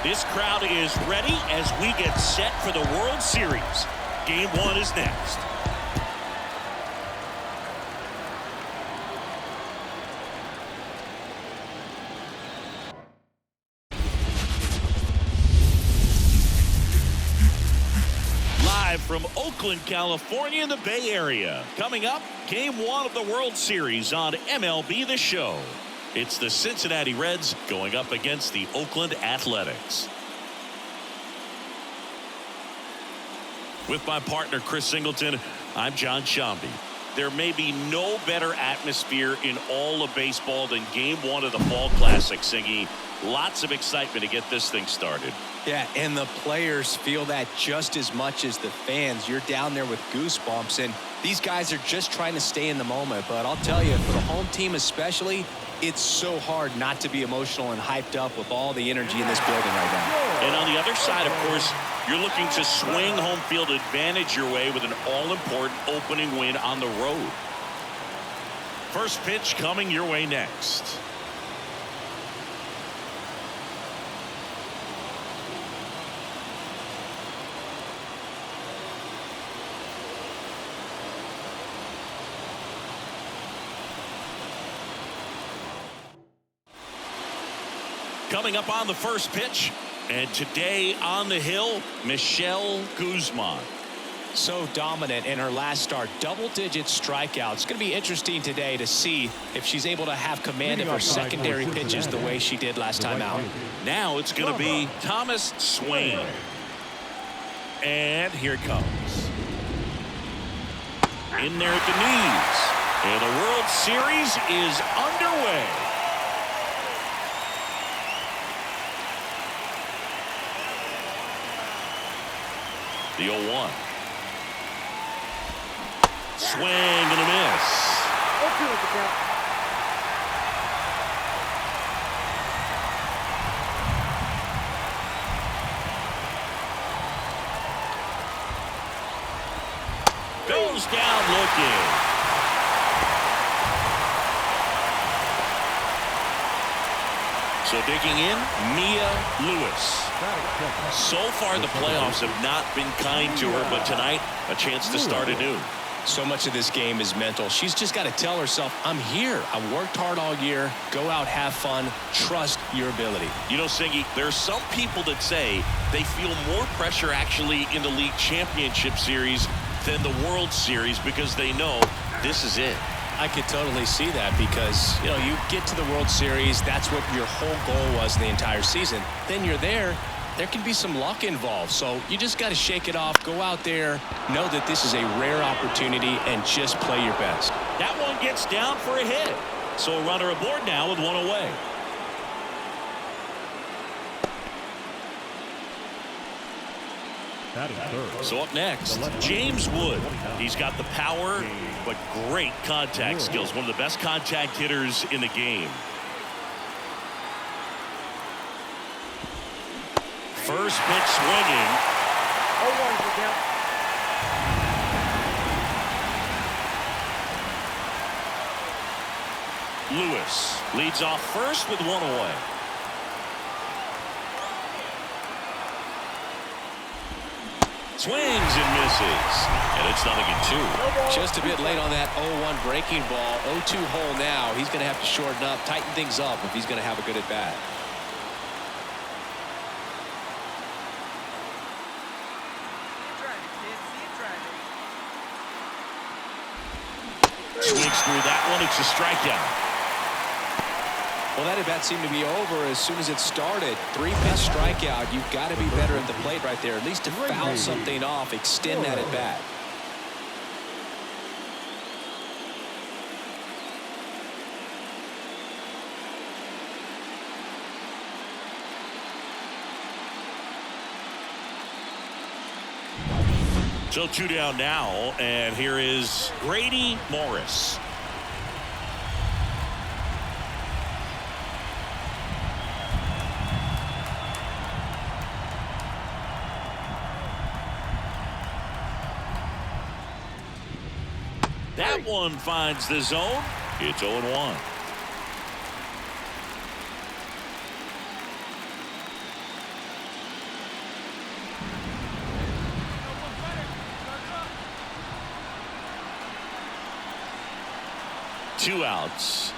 This crowd is ready as we get set for the World Series. Game 1 is next. Live from Oakland, California in the Bay Area. Coming up, Game 1 of the World Series on MLB The Show. It's the Cincinnati Reds going up against the Oakland Athletics. With my partner, Chris Singleton, I'm John Shambi. There may be no better atmosphere in all of baseball than Game 1 of the Fall Classic, Singy. Lots of excitement to get this thing started. Yeah, and the players feel that just as much as the fans. You're down there with goosebumps, and these guys are just trying to stay in the moment. But I'll tell you, for the home team especially, it's so hard not to be emotional and hyped up with all the energy in this building right now. And on the other side, of course, you're looking to swing home field advantage your way with an all-important opening win on the road. First pitch coming your way next. Coming up on the first pitch, and today on the hill, Michelle Guzman. So dominant in her last start, double-digit strikeouts. It's going to be interesting today to see if she's able to have command of her secondary pitches the way she did last time out. Now it's going to be Thomas Swain. And here it comes. In there at the knees. And the World Series is underway. The 0-1. Swing and a miss. Goes down looking. So digging in, Mia Lewis. So far the playoffs have not been kind to her, but tonight a chance to start anew. So much of this game is mental. She's just got to tell herself, I'm here. I've worked hard all year. Go out, have fun, trust your ability. You know, Singy, there are some people that say they feel more pressure actually in the league championship series than the World Series because they know this is it. I could totally see that because, you know, you get to the World Series, that's what your whole goal was the entire season. Then you're there can be some luck involved. So you just got to shake it off, go out there, know that this is a rare opportunity, and just play your best. That one gets down for a hit. So a runner aboard now with one away. So up next, James Wood. He's got the power, but great contact skills. One of the best contact hitters in the game. First pitch swinging. Lewis leads off first with one away. Swings and misses. And it's 0-2. Just a bit late on that 0-1 breaking ball. 0-2 hole now. He's going to have to shorten up, tighten things up if he's going to have a good at bat. Swings through that one. It's a strikeout. Well, that at bat seemed to be over as soon as it started. 3-pitch strikeout. You've got to be better at the plate right there, at least to foul something off, extend that at bat. So 2 down now, and here is Grady Morris. That one finds the zone. It's 0-1. 2 outs.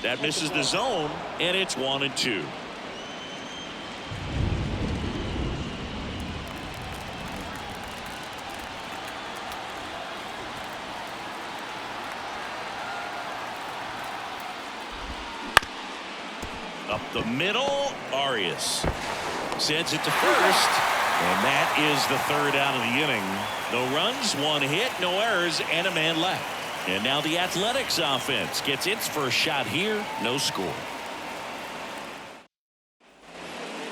That misses the zone, and it's 1-2. Up the middle, Arias sends it to first, and that is the 3rd out of the inning. No runs, 1 hit, no errors, and a man left. And now the Athletics offense gets its first shot here. No score.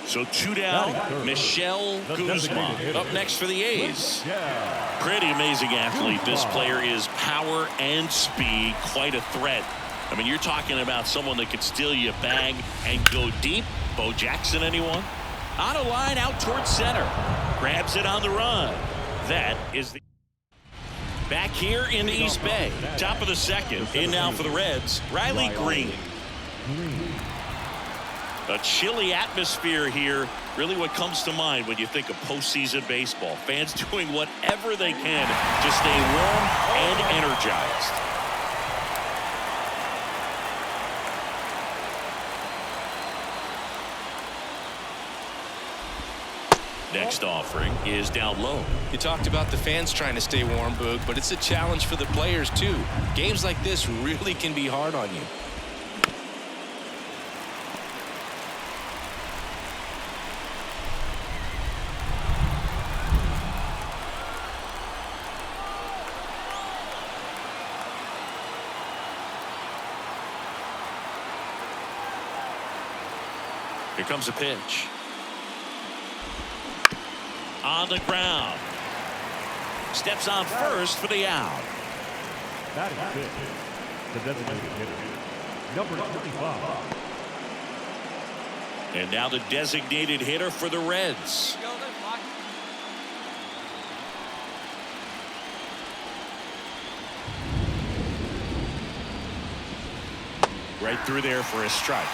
So 2 down. Michelle Guzman up next for the A's. Pretty amazing athlete. This player is power and speed. Quite a threat. I mean, you're talking about someone that could steal you a bag and go deep. Bo Jackson, anyone? On a line out towards center. Grabs it on the run. That is the... Back here in the East Bay, top of the 2nd, in now for the Reds, Riley Green. A chilly atmosphere here, really what comes to mind when you think of postseason baseball. Fans doing whatever they can to stay warm and energized. Next offering is down low. You talked about the fans trying to stay warm, Boog, but it's a challenge for the players too. Games like this really can be hard on you. Here comes a pitch. On the ground. Steps on first for the out. That is it. The designated hitter, number 25. And now the designated hitter for the Reds. Right through there for a strike.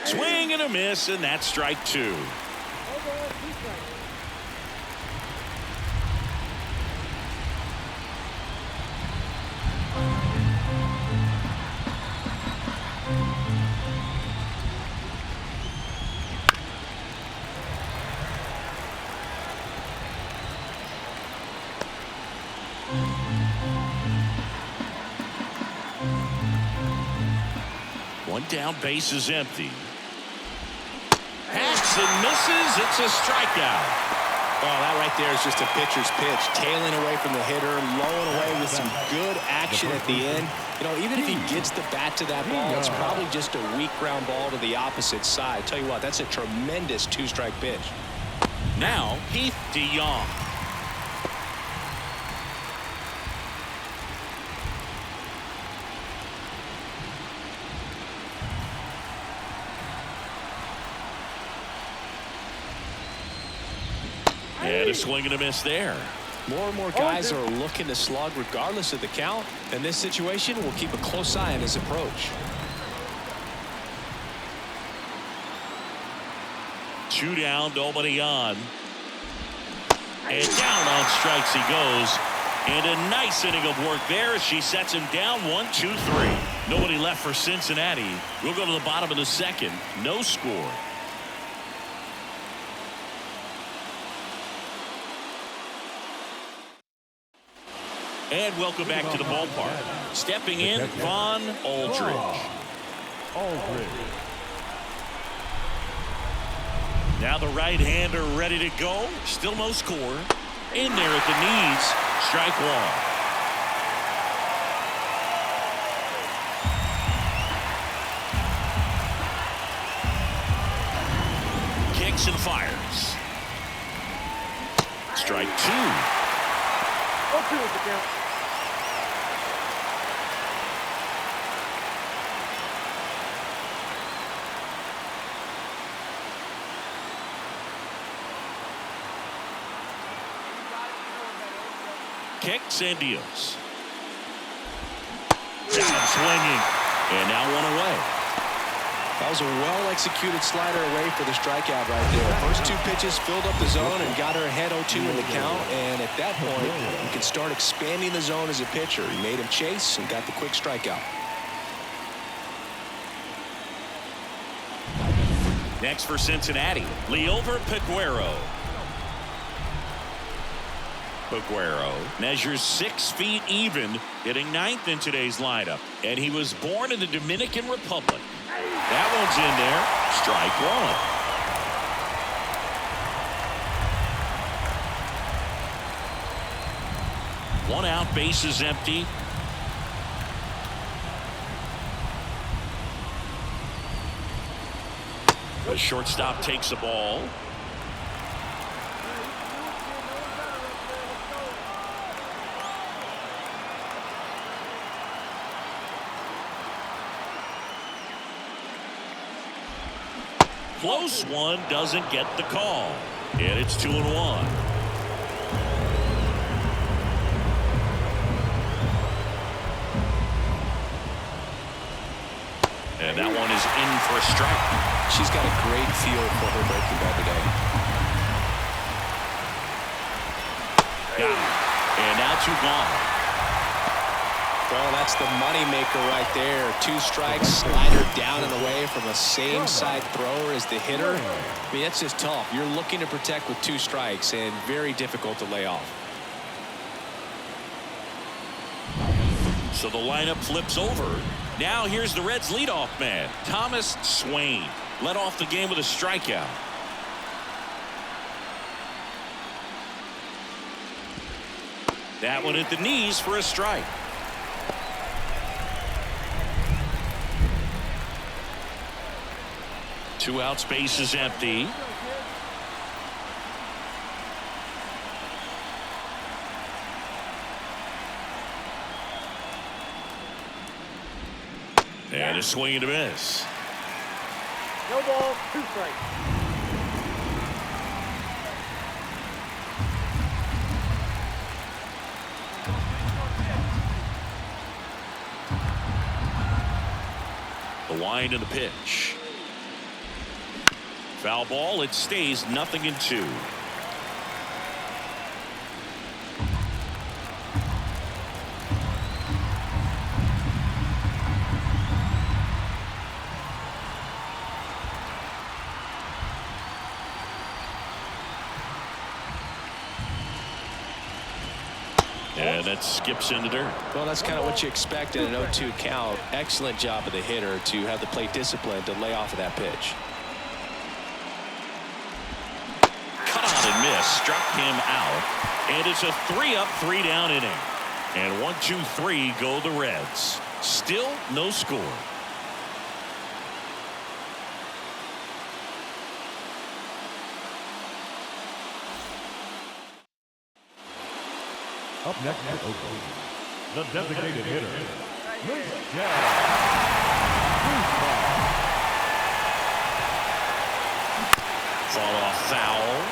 Swing and a miss, and that's strike 2. One down, base is empty. Hacks and misses. It's a strikeout. Oh, that right there is just a pitcher's pitch. Tailing away from the hitter, lowing away with some good action at the end. You know, even if he gets the bat to that ball, it's probably just a weak ground ball to the opposite side. Tell you what, that's a tremendous 2-strike pitch. Now, Heath DeYoung. And a swing and a miss there. More and more guys are looking to slug regardless of the count. In this situation, we'll keep a close eye on his approach. 2 down, nobody on. And down on strikes he goes. And a nice inning of work there as she sets him down 1-2-3. Nobody left for Cincinnati. We'll go to the bottom of the 2nd. No score. And welcome back to the ballpark. Stepping in, Vaughn Aldridge. Now the right-hander ready to go. Still no score. In there at the knees. Strike 1. Kicks and fires. Strike 2. kicks and deals. Got him swinging. And now one away. That was a well-executed slider away for the strikeout right there. First two pitches filled up the zone and got her ahead 0-2 in the count. And at that point, you can start expanding the zone as a pitcher. He made him chase and got the quick strikeout. Next for Cincinnati, Liover Peguero. Peguero measures 6 feet even, hitting ninth in today's lineup. And he was born in the Dominican Republic. That one's in there. Strike one. One out, bases empty. The shortstop takes the ball. Close one, doesn't get the call. And it's 2-1. And that one is in for a strike. She's got a great feel for her breaking ball today. Got it. And now 2 gone. Well, that's the money maker right there. 2 strikes, slider down and away from the same side thrower as the hitter. I mean, that's just tough. You're looking to protect with 2 strikes and very difficult to lay off. So the lineup flips over. Now here's the Reds leadoff man, Thomas Swain. Led off the game with a strikeout. That one at the knees for a strike. Two outs, base is empty. And a swing and a miss. No ball, 2 strikes. The wind and the pitch. Foul ball. It stays 0-2. And that skips into dirt. Well, that's kind of what you expect in an 0-2 count. Excellent job of the hitter to have the plate discipline to lay off of that pitch. Cut on and miss. Struck him out. And it's a 3-up, 3-down inning. And 1, 2, 3 go the Reds. Still no score. Up next at Oakland, the designated hitter, Guzman. Fall off foul.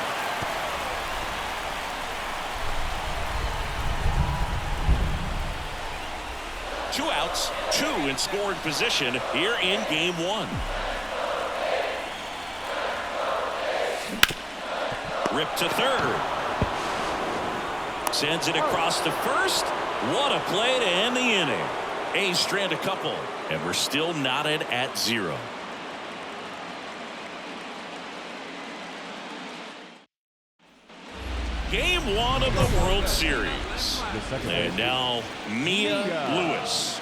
Two outs, 2 in scoring position here in game 1. Rip to third. Sends it across to first. What a play to end the inning. A's strand a couple, and we're still knotted at 0. Game 1 of the World Series. And now Mia Lewis.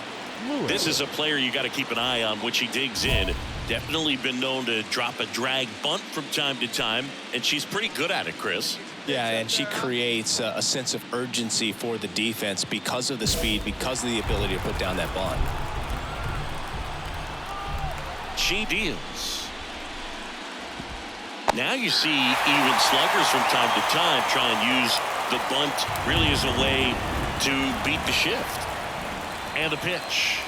This is a player you got to keep an eye on, which he digs in. Definitely been known to drop a drag bunt from time to time, and she's pretty good at it, Chris. Yeah, and she creates a sense of urgency for the defense because of the speed, because of the ability to put down that bunt. She deals. Now you see even sluggers from time to time try and use the bunt really as a way to beat the shift. And the pitch.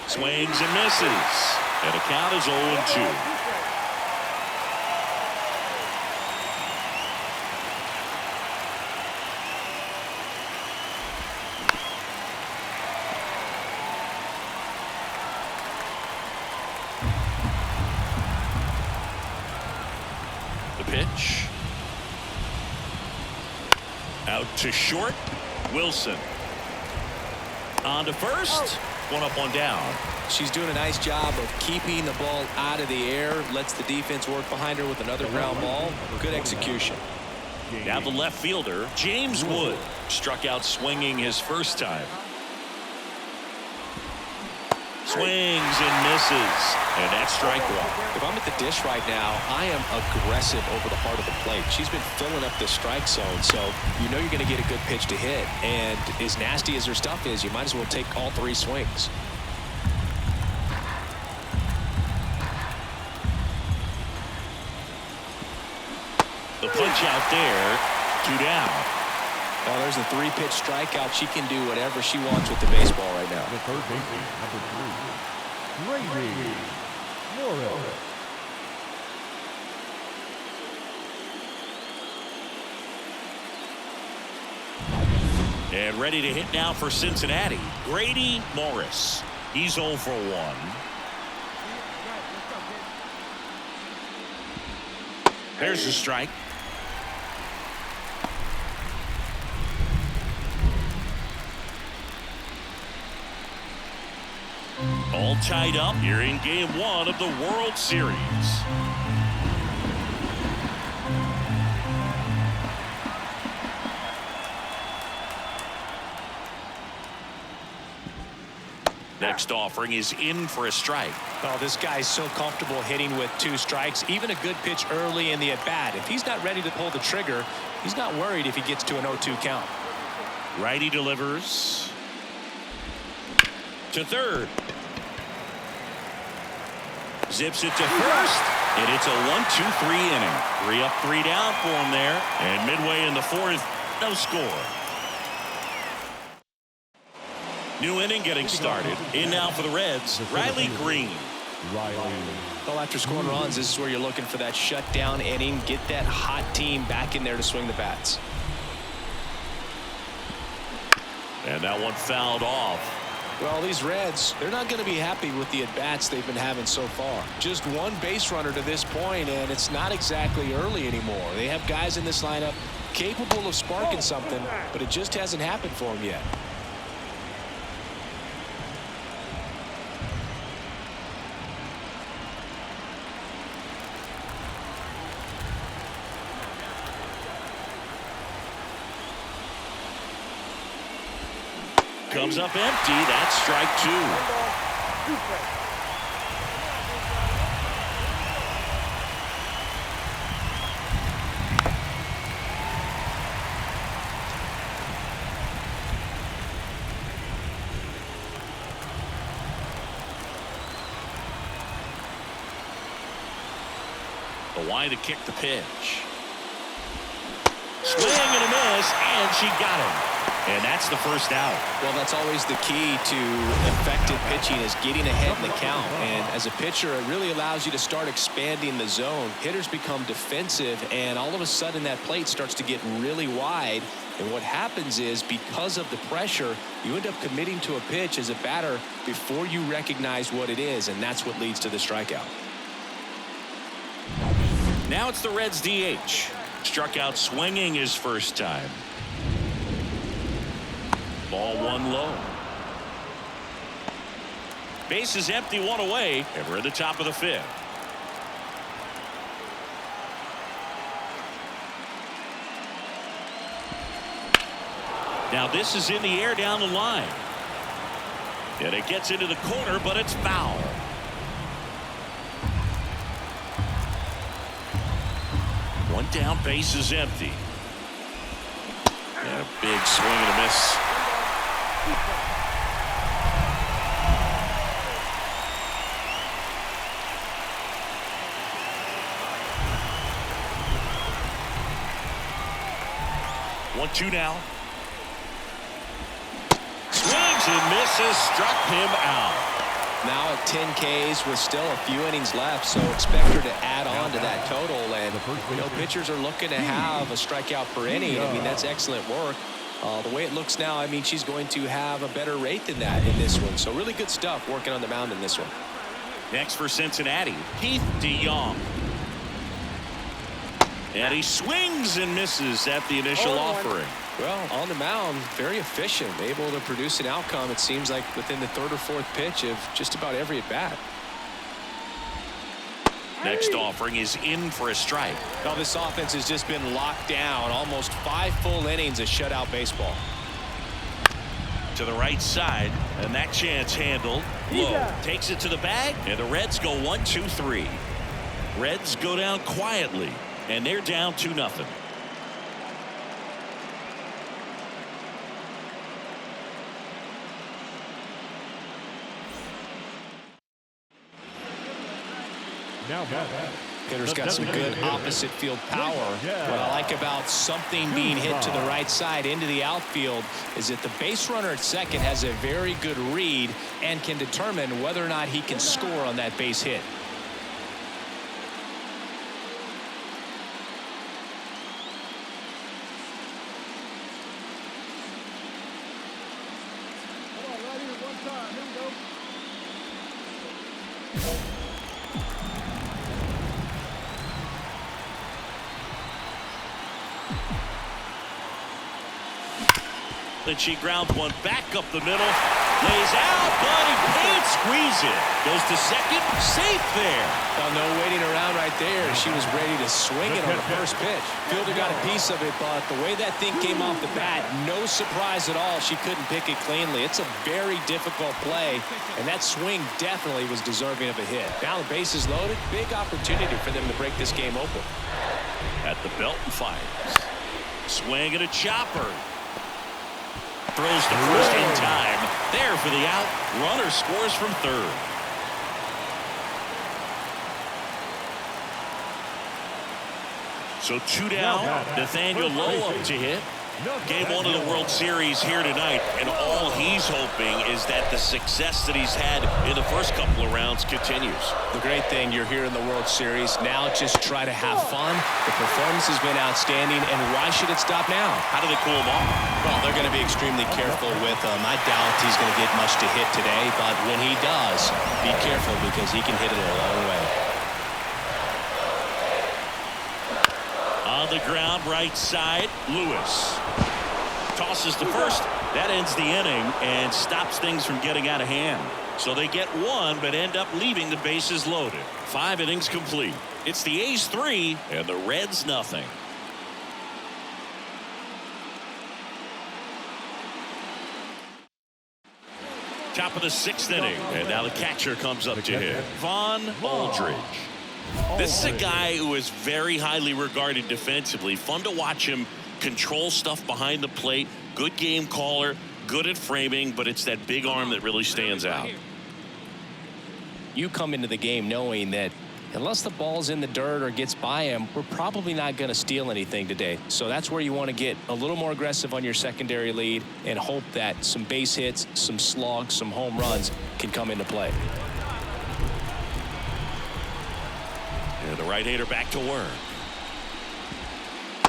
Swings and misses. And the count is 0-2. Out to short. Wilson. On to first. One up, one down. She's doing a nice job of keeping the ball out of the air. Lets the defense work behind her with another ground ball. Good execution. Now the left fielder, James Wood, struck out swinging his first time. Swings and misses. And that's strike one. If I'm at the dish right now, I am aggressive over the heart of the plate. She's been filling up the strike zone, so you know you're going to get a good pitch to hit. And as nasty as her stuff is, you might as well take all three swings. The punch out there, 2 down. Well, there's a 3-pitch strikeout. She can do whatever she wants with the baseball right now. The third baseman, number 3, Grayson Rodriguez. And ready to hit now for Cincinnati, Grady Morris. He's 0 for 1. There's the strike. All tied up here in Game 1 of the World Series. Next offering is in for a strike. Oh, this guy's so comfortable hitting with 2 strikes. Even a good pitch early in the at-bat. If he's not ready to pull the trigger, he's not worried if he gets to an 0-2 count. Righty delivers to third. Zips it to first. And it's a 1-2-3 inning. 3 up, 3 down for him there. And midway in the 4th, no score. New inning getting started. In now for the Reds, Riley Green. Well, after scoring runs, this is where you're looking for that shutdown inning. Get that hot team back in there to swing the bats. And that one fouled off. Well, these Reds, they're not going to be happy with the at-bats they've been having so far. Just one base runner to this point, and it's not exactly early anymore. They have guys in this lineup capable of sparking something, but it just hasn't happened for them yet. Comes up empty. That's strike 2. 2 strikes. The wide to kick the pitch. Swing and a miss, and she got him. And that's the first out. Well, that's always the key to effective pitching is getting ahead in the count. And as a pitcher, it really allows you to start expanding the zone. Hitters become defensive, and all of a sudden that plate starts to get really wide. And what happens is because of the pressure, you end up committing to a pitch as a batter before you recognize what it is, and that's what leads to the strikeout. Now it's the Reds DH. Struck out swinging his first time. Ball 1 low. Base is empty, 1 away, and we're at the top of the 5th. Now this is in the air down the line. And it gets into the corner, but it's foul. One down, base is empty. And a big swing and a miss. One, 2 now. Swings and misses, struck him out. Now at 10 Ks with still a few innings left, so expect her to add on to that total. And you know, pitchers are looking to have a strikeout per inning. I mean, that's excellent work. The way it looks now, I mean, she's going to have a better rate than that in this one. So really good stuff working on the mound in this one. Next for Cincinnati, Keith DeYoung. And he swings and misses at the initial offering. Well, on the mound, very efficient, able to produce an outcome, it seems like, within the third or fourth pitch of just about every at-bat. Next offering is in for a strike. Now this offense has just been locked down. Almost 5 full innings of shutout baseball. To the right side, and that chance handled. Low takes it to the bag, and the Reds go 1-2-3. Reds go down quietly, and they're down 2-0. Now back. Hitter's got some good opposite field power. What I like about something being hit to the right side into the outfield is that the base runner at second has a very good read and can determine whether or not he can score on that base hit. And she grounds one back up the middle. Lays out, but he can't squeeze it. Goes to second, safe there. Well, no waiting around right there. She was ready to swing it on the first pitch. Fielder got a piece of it, but the way that thing came off the bat, no surprise at all. She couldn't pick it cleanly. It's a very difficult play, and that swing definitely was deserving of a hit. Now the base is loaded. Big opportunity for them to break this game open. At the belt and fires. Swing and a chopper. Throws to first in time. There for the out. Runner scores from third. So 2 down. Nathaniel Lowe up to hit. Game 1 of the World Series here tonight, and all he's hoping is that the success that he's had in the first couple of rounds continues. The great thing, you're here in the World Series. Now just try to have fun. The performance has been outstanding, and why should it stop now? How do they cool him off? Well, they're going to be extremely careful with him. I doubt he's going to get much to hit today, but when he does, be careful because he can hit it a long way. On the ground, right side, Lewis. Tosses to first. That ends the inning and stops things from getting out of hand. So they get one, but end up leaving the bases loaded. 5 innings complete. It's the A's 3 and the Reds nothing. Top of the 6th inning, and now the catcher comes up to hit. Vaughn Aldridge. This is a guy who is very highly regarded defensively. Fun to watch him control stuff behind the plate. Good game caller, good at framing, but it's that big arm that really stands out. You come into the game knowing that unless the ball's in the dirt or gets by him, we're probably not going to steal anything today. So that's where you want to get a little more aggressive on your secondary lead and hope that some base hits, some slugs, some home runs can come into play. And the right-hander back to work.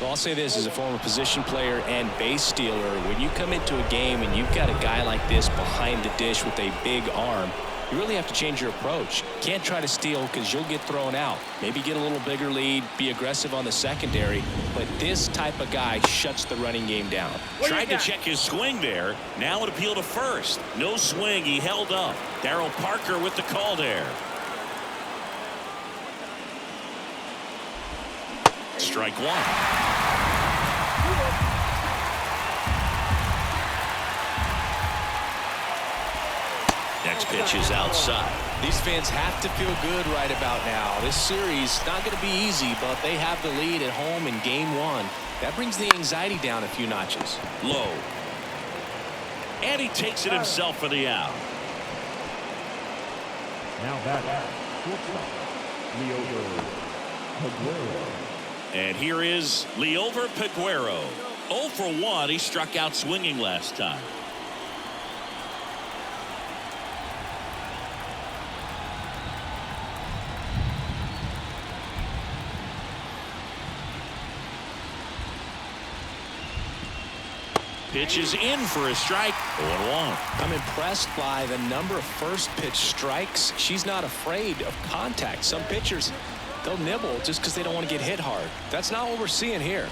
Well, I'll say this as a former position player and base stealer. When you come into a game and you've got a guy like this behind the dish with a big arm, you really have to change your approach. Can't try to steal because you'll get thrown out. Maybe get a little bigger lead, be aggressive on the secondary, but this type of guy shuts the running game down. Tried to check his swing there. Now an appeal to first. No swing. He held up. Darryl Parker with the call there. Strike one. Next pitch is outside. These fans have to feel good right about now. This series not going to be easy, but they have the lead at home in game 1. That brings the anxiety down a few notches. Low. And he takes it himself for the out. Now back. Leover Peguero. And here is Leover Peguero. 0 for 1. He struck out swinging last time. Pitch is in for a strike. 0-1. I'm impressed by the number of first pitch strikes. She's not afraid of contact. Some pitchers, they'll nibble just because they don't want to get hit hard. That's not what we're seeing here.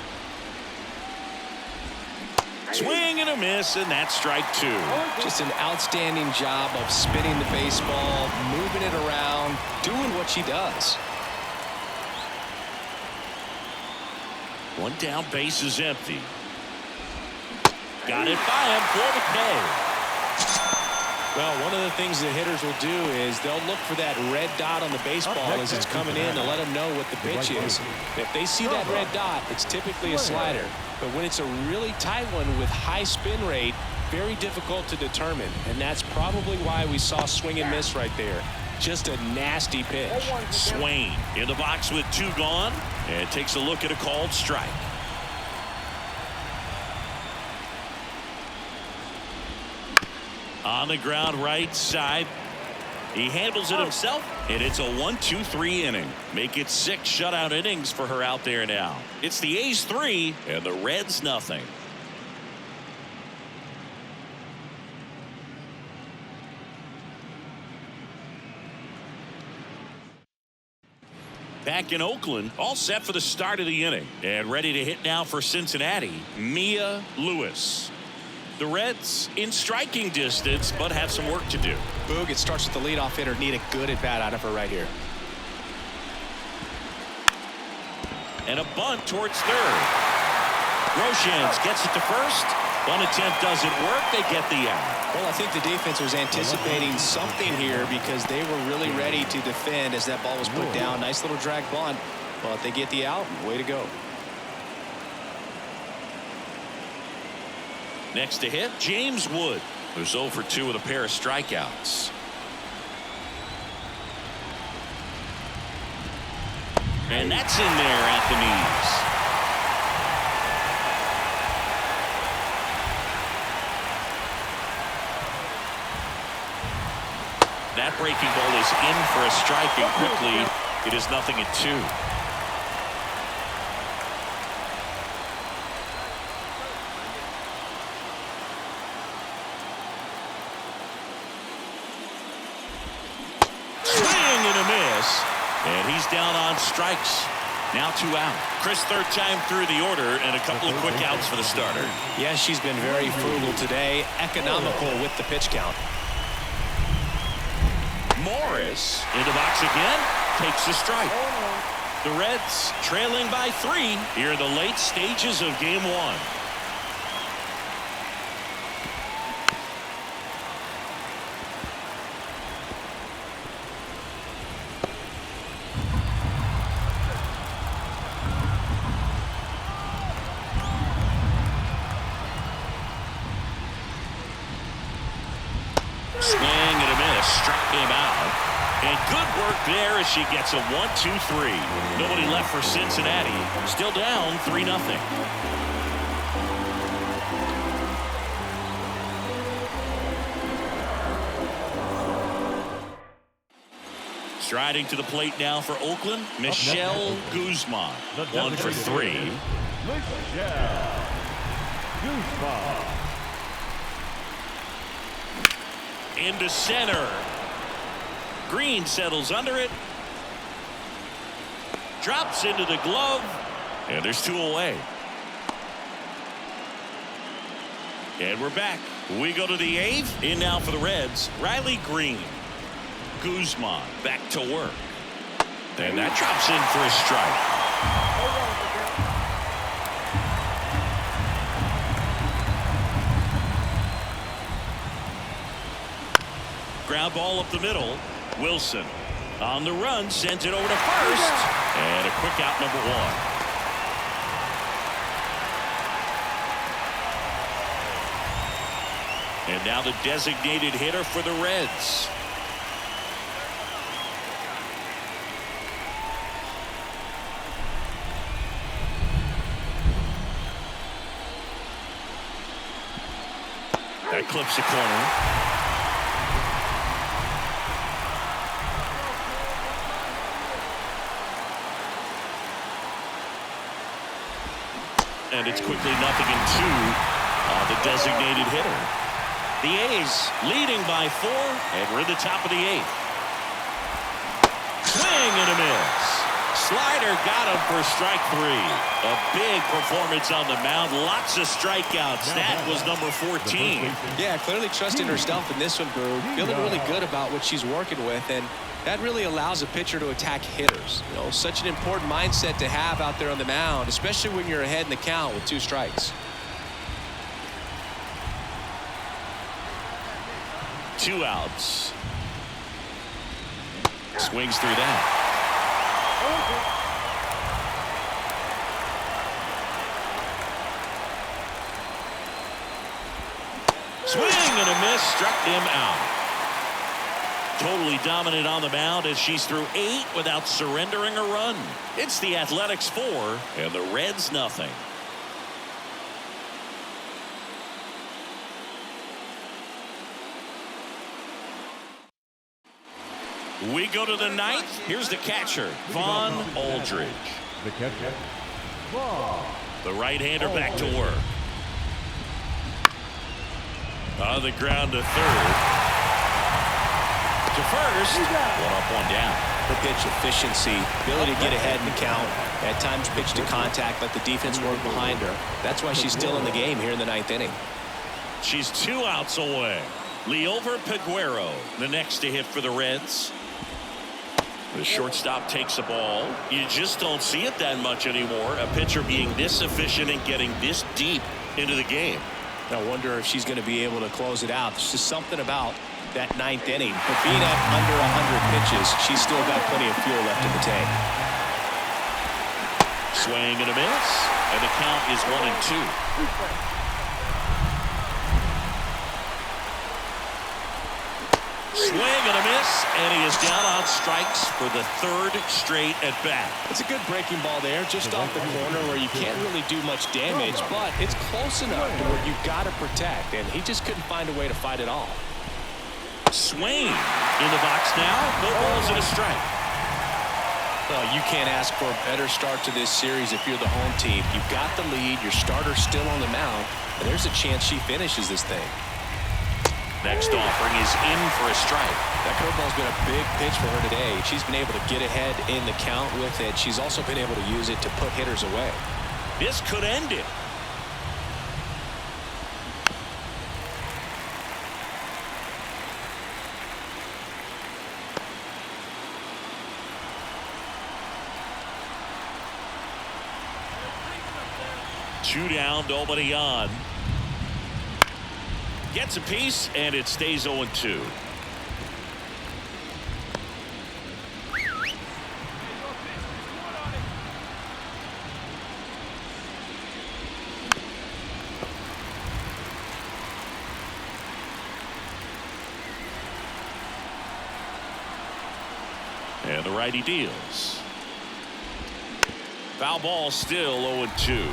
Swing and a miss, and that's strike two. Just an outstanding job of spinning the baseball, moving it around, doing what she does. One down, base is empty. Got it by him for the K. Well, one of the things that hitters will do is they'll look for that red dot on the baseball as it's coming in to let them know what the pitch is. If they see that red dot, it's typically a slider. But when it's a really tight one with high spin rate, very difficult to determine. And that's probably why we saw swing and miss right there. Just a nasty pitch. Swain in the box with two gone and takes a look at a called strike. On the ground right side. He handles it himself, and it's a 1-2-3 inning. Make it 6 shutout innings for her out there now. It's the A's 3 and the Reds nothing. Back in Oakland, all set for the start of the inning. And ready to hit now for Cincinnati, Mia Lewis. The Reds in striking distance, but have some work to do. Boog, it starts with the leadoff hitter. Need a good at-bat out of her right here. And a bunt towards third. Groshans gets it to first. Bunt attempt doesn't work. They get the out. Well, I think the defense was anticipating something here because they were really ready to defend as that ball was put down. Nice little drag bunt, but they get the out. Way to go. Next to hit, James Wood, who's 0 for 2 with a pair of strikeouts. And that's in there at the knees. That breaking ball is in for a strike, and quickly it is 0-2. And he's down on strikes. Now 2 out. Chris, third time through the order and a couple of quick outs for the starter. Yeah, she's been very frugal today. Economical with the pitch count. Morris in the box again. Takes the strike. The Reds trailing by 3 here in the late stages of game 1. There as she gets a 1-2-3. Nobody left for Cincinnati. Still down 3-0. Striding to the plate now for Oakland, Michelle Guzman. 1 for 3. Michelle Guzman. Into center. Green settles under it. Drops into the glove. And there's 2 away. And we're back. We go to the 8th. In now for the Reds, Riley Green. Guzman back to work. And that drops in for a strike. Ground ball up the middle. Wilson on the run, sends it over to first, and a quick out, number 1. And now the designated hitter for the Reds. That clips the corner. And it's quickly 0-2 on the designated hitter. The A's leading by 4, and we're at the top of the 8th. Swing and a miss. slider got him for strike 3. A big performance on the mound. Lots of strikeouts. That was number 14. Yeah, clearly trusting herself in this one, Brew. Feeling really good about what she's working with, and that really allows a pitcher to attack hitters. You know, such an important mindset to have out there on the mound, especially when you're ahead in the count with 2 strikes. 2 outs. Swings through that. Swing and a miss, struck him out. Totally dominant on the mound as she's through 8 without surrendering a run. It's the Athletics 4 and the Reds nothing. We go to the 9th. Here's the catcher, Vaughn Aldridge. The catcher, Vaughn. The right-hander back to work. On the ground to third. To first. 1 up, 1 down. The pitch efficiency, ability to get ahead in the count. At times pitch to contact, let the defense work behind her. That's why she's still in the game here in the 9th inning. She's 2 outs away. Leover Peguero, the next to hit for the Reds. The shortstop takes the ball. You just don't see it that much anymore. A pitcher being this efficient and getting this deep into the game. I wonder if she's going to be able to close it out. There's just something about that 9th inning. But being at under 100 pitches, she's still got plenty of fuel left in the tank. Swing and a miss. And the count is 1-2. Swing and a miss, and he is down on strikes for the 3rd straight at bat. It's a good breaking ball there, just off the corner where you can't really do much damage, but it's close enough to where you've got to protect, and he just couldn't find a way to fight it off. Swing in the box now. No balls and a strike. Well, you can't ask for a better start to this series if you're the home team. You've got the lead, your starter's still on the mound, and there's a chance she finishes this thing. Next offering is in for a strike. That curveball's been a big pitch for her today. She's been able to get ahead in the count with it. She's also been able to use it to put hitters away. This could end it. Two down, nobody on. Gets a piece, and it stays 0-2. And the righty deals. Foul ball, still 0-2.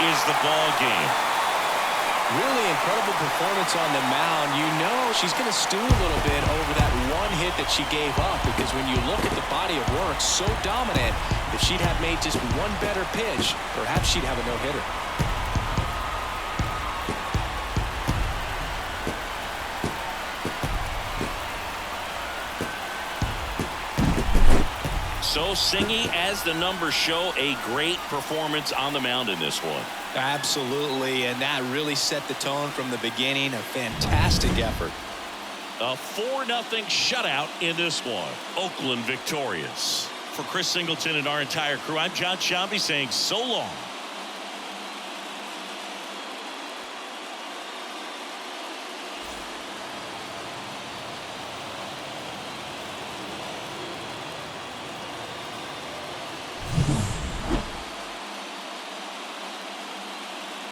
Is the ball game. Really incredible performance on the mound. You know she's going to stew a little bit over that 1 hit that she gave up, because when you look at the body of work, so dominant, if she'd have made just 1 better pitch, perhaps she'd have a no-hitter. So Singy, as the numbers show, a great performance on the mound in this one. Absolutely, and that really set the tone from the beginning. A fantastic effort. A 4-0 shutout in this one. Oakland victorious. For Chris Singleton and our entire crew, I'm John Shambi saying so long.